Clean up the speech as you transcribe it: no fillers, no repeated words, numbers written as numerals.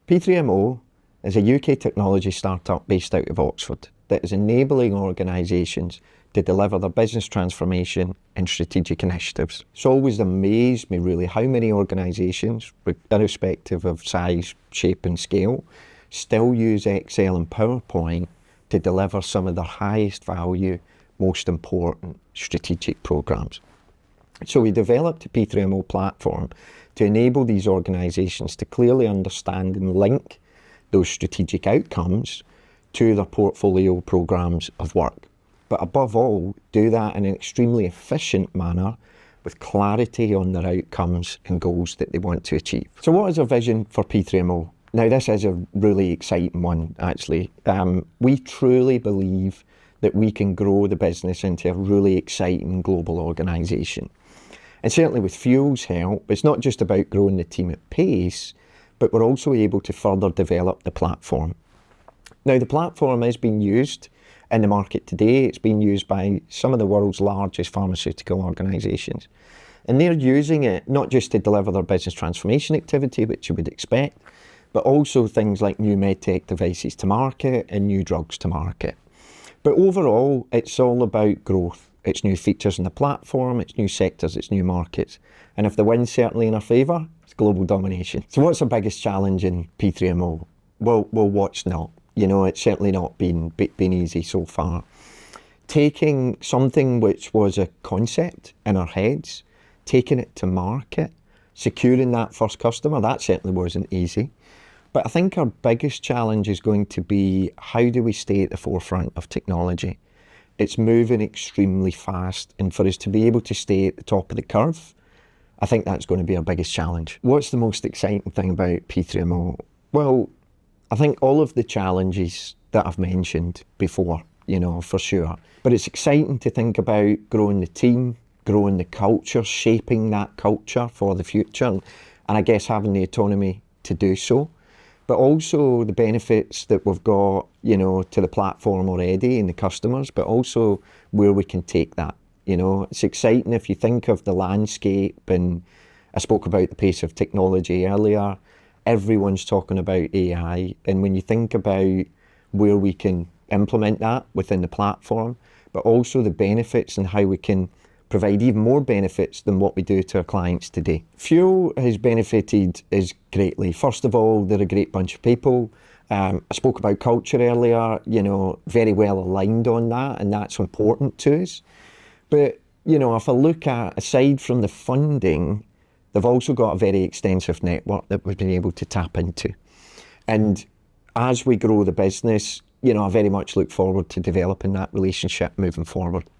P3MO is a UK technology startup based out of Oxford that is enabling organisations to deliver their business transformation and strategic initiatives. It's always amazed me really how many organisations, irrespective of size, shape and scale, still use Excel and PowerPoint to deliver some of their highest value, most important strategic programmes. So we developed a P3MO platform to enable these organisations to clearly understand and link those strategic outcomes to their portfolio programmes of work. But above all, do that in an extremely efficient manner with clarity on their outcomes and goals that they want to achieve. So what is our vision for P3MO? Now this is a really exciting one actually. We truly believe that we can grow the business into a really exciting global organisation. And certainly with Fuel's help, it's not just about growing the team at pace, but we're also able to further develop the platform. Now the platform is being used in the market today. It's being used by some of the world's largest pharmaceutical organisations. And they're using it not just to deliver their business transformation activity, which you would expect, but also things like new medtech devices to market and new drugs to market. But overall, it's all about growth. It's new features in the platform, it's new sectors, it's new markets. And if the wind's certainly in our favour, it's global domination. So what's our biggest challenge in P3MO? Well, what's not? You know, it's certainly not been easy so far. Taking something which was a concept in our heads, taking it to market, securing that first customer, that certainly wasn't easy. But I think our biggest challenge is going to be, how do we stay at the forefront of technology? It's moving extremely fast, and for us to be able to stay at the top of the curve, I think that's going to be our biggest challenge. What's the most exciting thing about P3MO? Well, I think all of the challenges that I've mentioned before, you know, for sure. But it's exciting to think about growing the team, growing the culture, shaping that culture for the future, and I guess having the autonomy to do so. But also the benefits that we've got, you know, to the platform already and the customers, but also where we can take that. You know, it's exciting if you think of the landscape, and I spoke about the pace of technology earlier. Everyone's talking about AI, and when you think about where we can implement that within the platform, but also the benefits and how we can provide even more benefits than what we do to our clients today. Fuel has benefited us greatly. First of all, they're a great bunch of people. I spoke about culture earlier, you know, very well aligned on that, and that's important to us. But, you know, if I look at, aside from the funding, they've also got a very extensive network that we've been able to tap into. And as we grow the business, you know, I very much look forward to developing that relationship moving forward.